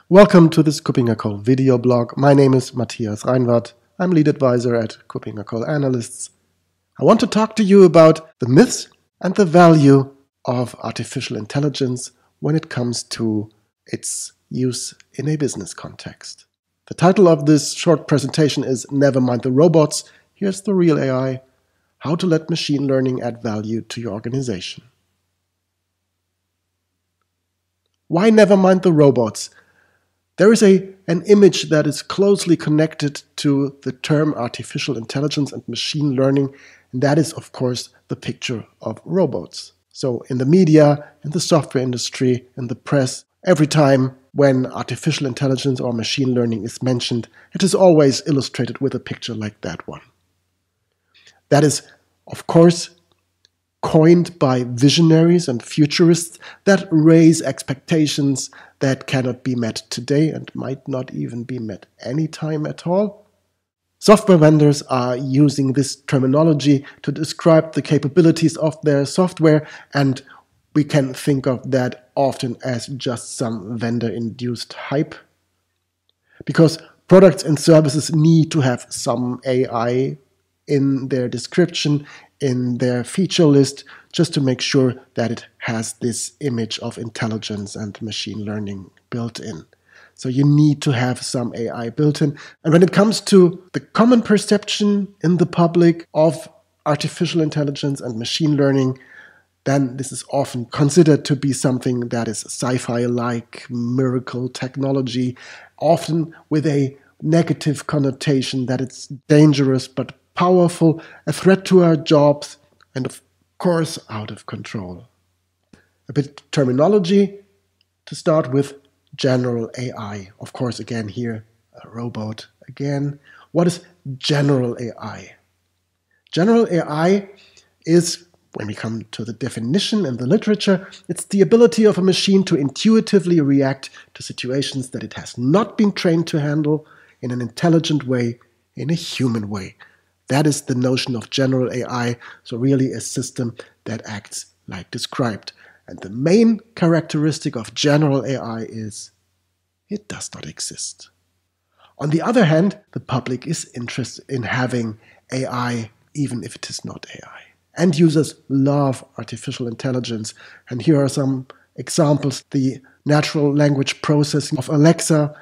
Welcome to this KuppingerCole video blog. My name is Matthias Reinwarth. I'm lead advisor at KuppingerCole Analysts. I want to talk to you about the myths and the value of artificial intelligence when it comes to its use in a business context. The title of this short presentation is Never Mind the Robots. Here's the real AI. How to let machine learning add value to your organization. Why never mind the robots? There is an image that is closely connected to the term artificial intelligence and machine learning, and that is, of course, the picture of robots. So in the media, in the software industry, in the press, every time when artificial intelligence or machine learning is mentioned, it is always illustrated with a picture like that one. That is, of course, coined by visionaries and futurists that raise expectations that cannot be met today and might not even be met any time at all. Software vendors are using this terminology to describe the capabilities of their software, and we can think of that often as just some vendor-induced hype. Because products and services need to have some AI in their description, in their feature list, just to make sure that it has this image of intelligence and machine learning built in. So you need to have some AI built in. And when it comes to the common perception in the public of artificial intelligence and machine learning, then this is often considered to be something that is sci-fi-like miracle technology, often with a negative connotation that it's dangerous but powerful, a threat to our jobs, and of course out of control. A bit of terminology to start with. General AI. Of course, again here, a robot again. What is general AI? General AI is, when we come to the definition in the literature, it's the ability of a machine to intuitively react to situations that it has not been trained to handle in an intelligent way, in a human way. That is the notion of general AI, so really a system that acts like described. And the main characteristic of general AI is it does not exist. On the other hand, the public is interested in having AI, even if it is not AI. End users love artificial intelligence, and here are some examples. The natural language processing of Alexa,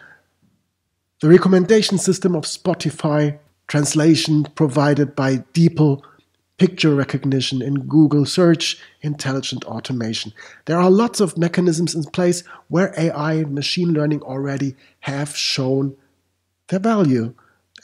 the recommendation system of Spotify, translation provided by DeepL, picture recognition in Google search, intelligent automation. There are lots of mechanisms in place where AI and machine learning already have shown their value,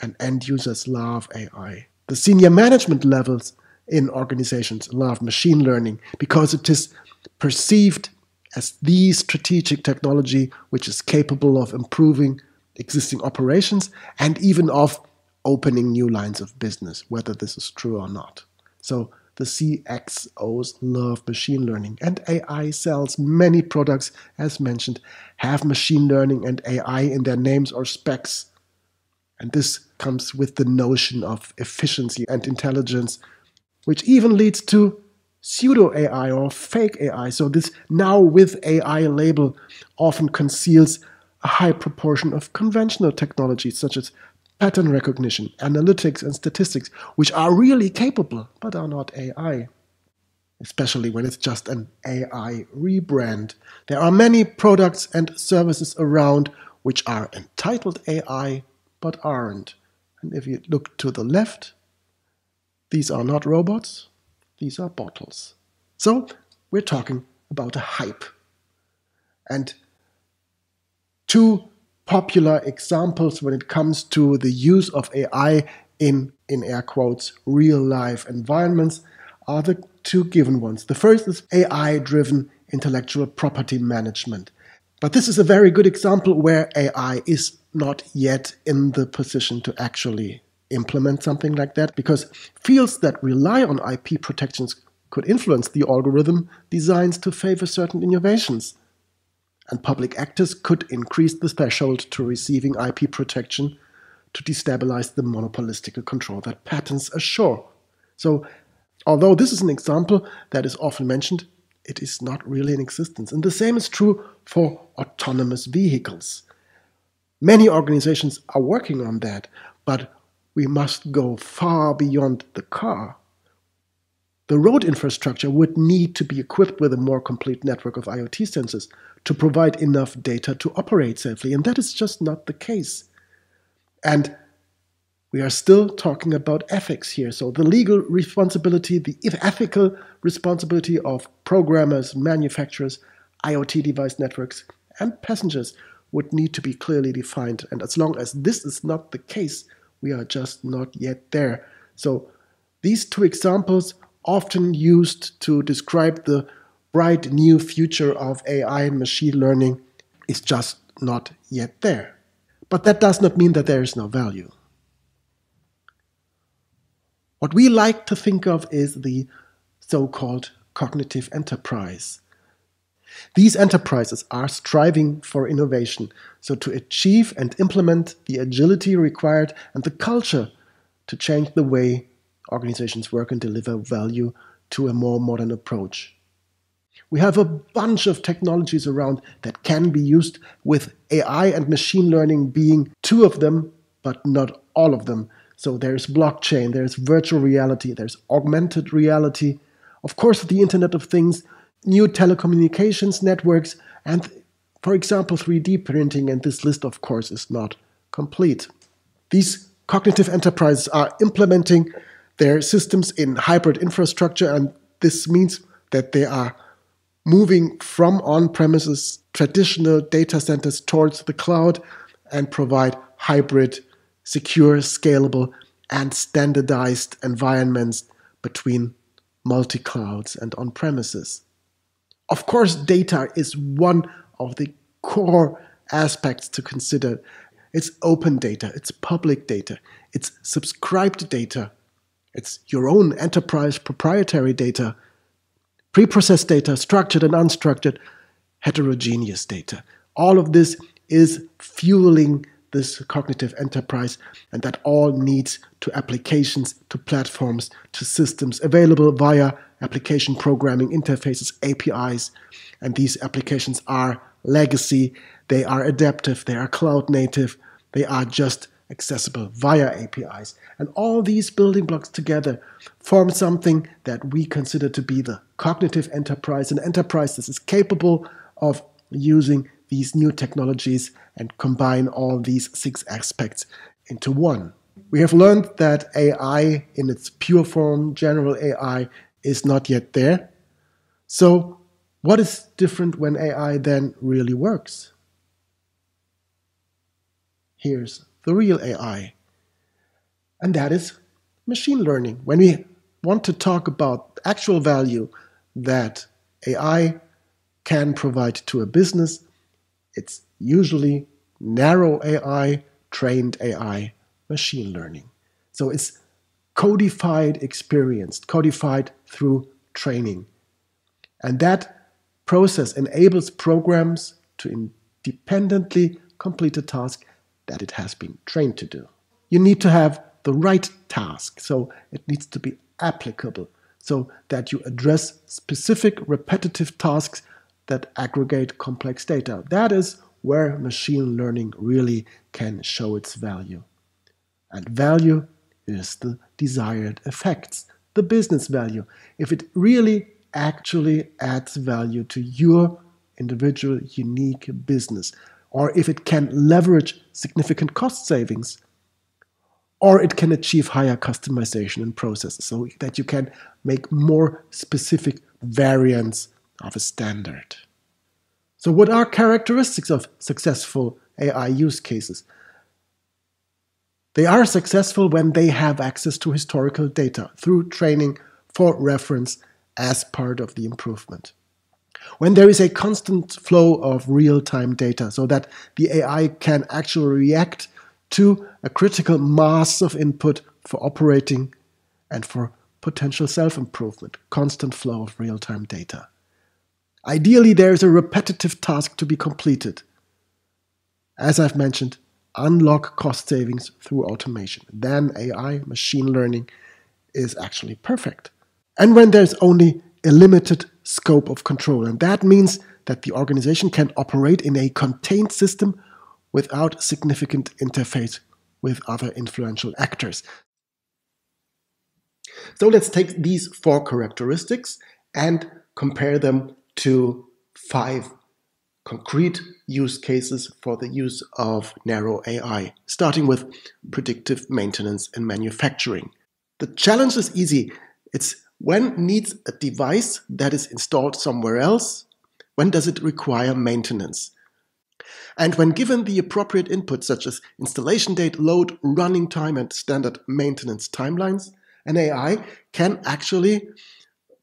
and end users love AI. The senior management levels in organizations love machine learning because it is perceived as the strategic technology which is capable of improving existing operations and even of opening new lines of business, whether this is true or not. So the CXOs love machine learning, and AI sells many products, as mentioned, have machine learning and AI in their names or specs. And this comes with the notion of efficiency and intelligence, which even leads to pseudo-AI or fake AI. So this now with AI label often conceals a high proportion of conventional technologies such as pattern recognition, analytics, and statistics, which are really capable, but are not AI, especially when it's just an AI rebrand. There are many products and services around which are entitled AI, but aren't. And if you look to the left, these are not robots, these are bottles. So we're talking about a hype. And two popular examples when it comes to the use of AI in air quotes, real-life environments are the two given ones. The first is AI-driven intellectual property management. But this is a very good example where AI is not yet in the position to actually implement something like that, because fields that rely on IP protections could influence the algorithm designs to favor certain innovations. And public actors could increase the threshold to receiving IP protection to destabilize the monopolistic control that patents assure. So, although this is an example that is often mentioned, it is not really in existence. And the same is true for autonomous vehicles. Many organizations are working on that, but we must go far beyond the car. The road infrastructure would need to be equipped with a more complete network of IoT sensors to provide enough data to operate safely, and that is just not the case. And we are still talking about ethics here. So the legal responsibility, the ethical responsibility of programmers, manufacturers, IoT device networks, and passengers would need to be clearly defined. And as long as this is not the case, we are just not yet there. So these two examples, often used to describe the bright new future of AI and machine learning, is just not yet there. But that does not mean that there is no value. What we like to think of is the so-called cognitive enterprise. These enterprises are striving for innovation, so to achieve and implement the agility required and the culture to change the way organizations work and deliver value to a more modern approach. We have a bunch of technologies around that can be used, with AI and machine learning being two of them, but not all of them. So there's blockchain, there's virtual reality, there's augmented reality, of course the Internet of Things, new telecommunications networks, and for example 3D printing, and this list of course is not complete. These cognitive enterprises are implementing their systems in hybrid infrastructure, and this means that they are moving from on-premises traditional data centers towards the cloud and provide hybrid, secure, scalable, and standardized environments between multi-clouds and on-premises. Of course, data is one of the core aspects to consider. It's open data, it's public data, it's subscribed data, it's your own enterprise proprietary data, preprocessed data, structured and unstructured, heterogeneous data. All of this is fueling this cognitive enterprise, and that all needs to applications, to platforms, to systems available via application programming interfaces, APIs. And these applications are legacy, they are adaptive, they are cloud native, they are just accessible via APIs. And all these building blocks together form something that we consider to be the cognitive enterprise, an enterprise that is capable of using these new technologies and combine all these 6 aspects into one. We have learned that AI in its pure form, general AI, is not yet there. So what is different when AI then really works? Here's the real AI, and that is machine learning. When we want to talk about actual value that AI can provide to a business, it's usually narrow AI, trained AI, machine learning. So it's codified experience, codified through training. And that process enables programs to independently complete a task that it has been trained to do. You need to have the right task, so it needs to be applicable, so that you address specific repetitive tasks that aggregate complex data. That is where machine learning really can show its value. And value is the desired effects, the business value. If it really actually adds value to your individual unique business, or if it can leverage significant cost savings, or it can achieve higher customization in processes so that you can make more specific variants of a standard. So what are characteristics of successful AI use cases? They are successful when they have access to historical data through training for reference as part of the improvement. When there is a constant flow of real-time data so that the AI can actually react to a critical mass of input for operating and for potential self-improvement, constant flow of real-time data. Ideally, there is a repetitive task to be completed. As I've mentioned, unlock cost savings through automation. Then AI, machine learning, is actually perfect. And when there's only a limited scope of control, and that means that the organization can operate in a contained system without significant interface with other influential actors. So let's take these 4 characteristics and compare them to 5 concrete use cases for the use of narrow AI, starting with predictive maintenance in manufacturing. The challenge is easy. It's when needs a device that is installed somewhere else, when does it require maintenance? And when given the appropriate inputs such as installation date, load, running time, and standard maintenance timelines, an AI can actually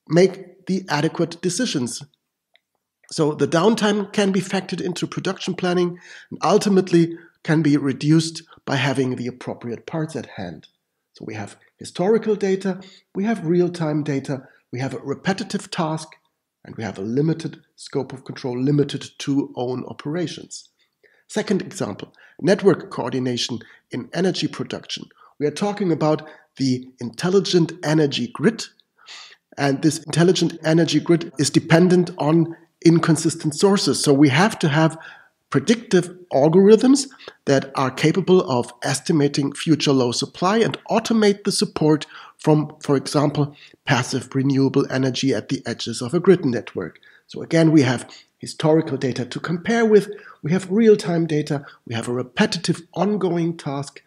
make the adequate decisions. So the downtime can be factored into production planning and ultimately can be reduced by having the appropriate parts at hand. So we have historical data, we have real-time data, we have a repetitive task, and we have a limited scope of control limited to own operations. Second example, network coordination in energy production. We are talking about the intelligent energy grid, and this intelligent energy grid is dependent on inconsistent sources. So we have to have predictive algorithms that are capable of estimating future low supply and automate the support from, for example, passive renewable energy at the edges of a grid network. So again, we have historical data to compare with, we have real-time data, we have a repetitive ongoing task.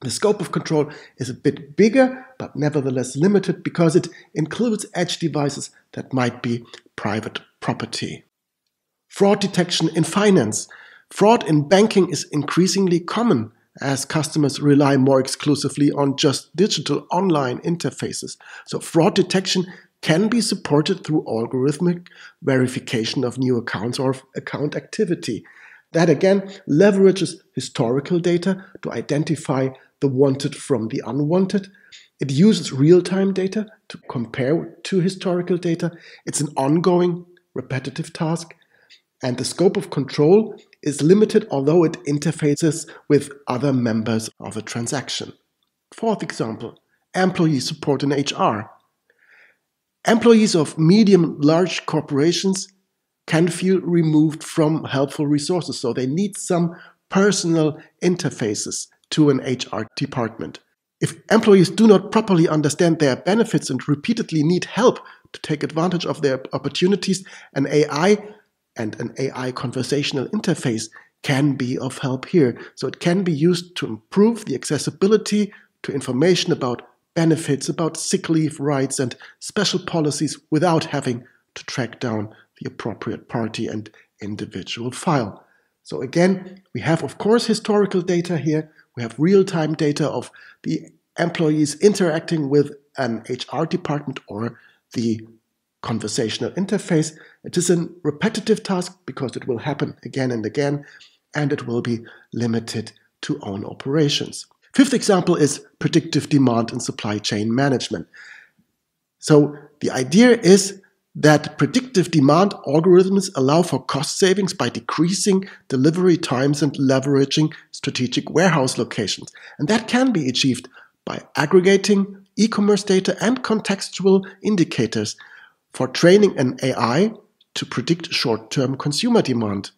The scope of control is a bit bigger, but nevertheless limited because it includes edge devices that might be private property. Fraud detection in finance. Fraud in banking is increasingly common as customers rely more exclusively on just digital online interfaces. So fraud detection can be supported through algorithmic verification of new accounts or account activity. That again leverages historical data to identify the wanted from the unwanted. It uses real-time data to compare to historical data. It's an ongoing repetitive task, and the scope of control is limited, although it interfaces with other members of a transaction. Fourth example, employee support in HR. Employees of medium-large corporations can feel removed from helpful resources, so they need some personal interfaces to an HR department. If employees do not properly understand their benefits and repeatedly need help to take advantage of their opportunities, an AI and an AI conversational interface can be of help here. So it can be used to improve the accessibility to information about benefits, about sick leave rights and special policies without having to track down the appropriate party and individual file. So again, we have, of course, historical data here. We have real-time data of the employees interacting with an HR department or the conversational interface. It is a repetitive task because it will happen again and again, and it will be limited to own operations. Fifth example is predictive demand and supply chain management. So the idea is that predictive demand algorithms allow for cost savings by decreasing delivery times and leveraging strategic warehouse locations. And that can be achieved by aggregating e-commerce data and contextual indicators for training an AI to predict short-term consumer demand.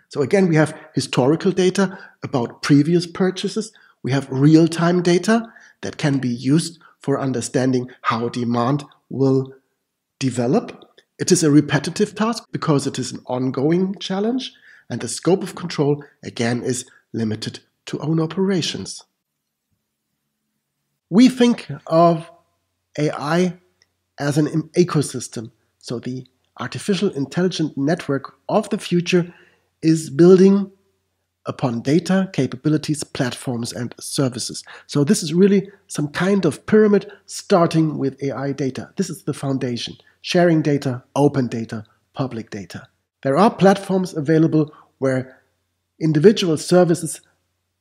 So again, we have historical data about previous purchases. We have real-time data that can be used for understanding how demand will develop. It is a repetitive task because it is an ongoing challenge, and the scope of control, again, is limited to own operations. We think of AI as an ecosystem. So the artificial intelligent network of the future is building upon data, capabilities, platforms, and services. So this is really some kind of pyramid starting with AI data. This is the foundation. Sharing data, open data, public data. There are platforms available where individual services,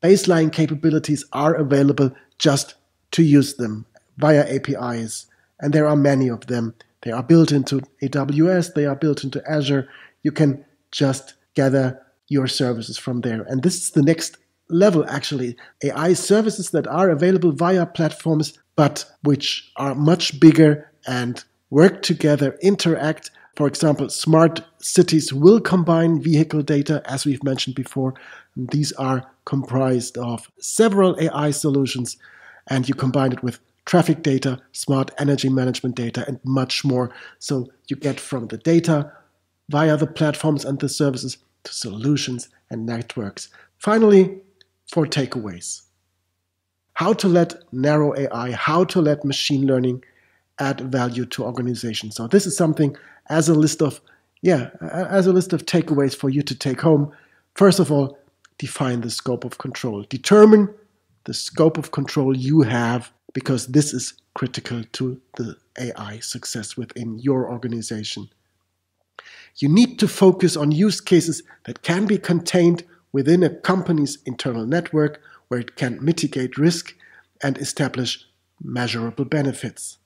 baseline capabilities are available just to use them via APIs. And there are many of them. They are built into AWS, they are built into Azure. You can just gather your services from there. And this is the next level, actually. AI services that are available via platforms, but which are much bigger and work together, interact For example, smart cities will combine vehicle data, as we've mentioned before. And these are comprised of several AI solutions, and you combine it with traffic data, smart energy management data, and much more. So you get from the data via the platforms and the services to solutions and networks. Finally, 4 takeaways. How to let narrow AI, how to let machine learning add value to organizations. So this is something as a list of takeaways for you to take home. First of all, define the scope of control. Determine the scope of control you have, because this is critical to the AI success within your organization. You need to focus on use cases that can be contained within a company's internal network, where it can mitigate risk and establish measurable benefits.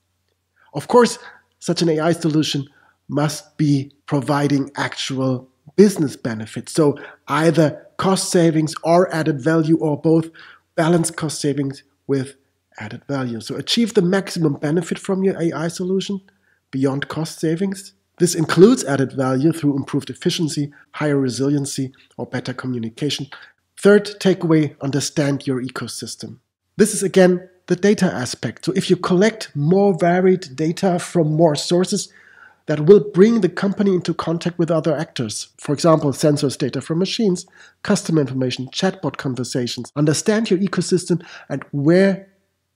Of course, such an AI solution must be providing actual business benefits. So either cost savings or added value, or both. Balance cost savings with added value. So achieve the maximum benefit from your AI solution beyond cost savings. This includes added value through improved efficiency, higher resiliency, or better communication. Third takeaway, understand your ecosystem. This is again the data aspect. So if you collect more varied data from more sources, that will bring the company into contact with other actors. For example, sensors data from machines, customer information, chatbot conversations. Understand your ecosystem and where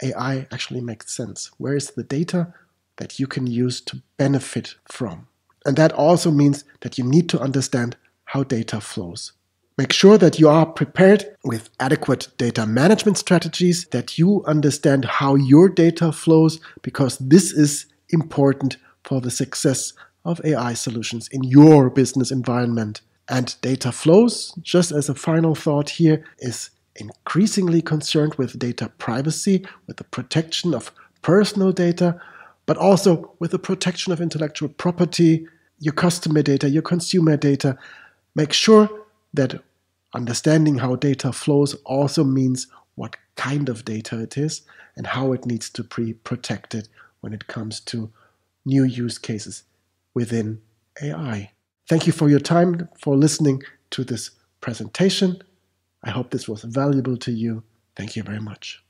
AI actually makes sense. Where is the data that you can use to benefit from? And that also means that you need to understand how data flows. Make sure that you are prepared with adequate data management strategies, that you understand how your data flows, because this is important for the success of AI solutions in your business environment. And data flows, just as a final thought here, is increasingly concerned with data privacy, with the protection of personal data, but also with the protection of intellectual property, your customer data, your consumer data. Make sure that understanding how data flows also means what kind of data it is and how it needs to be protected when it comes to new use cases within AI. Thank you for your time, for listening to this presentation. I hope this was valuable to you. Thank you very much.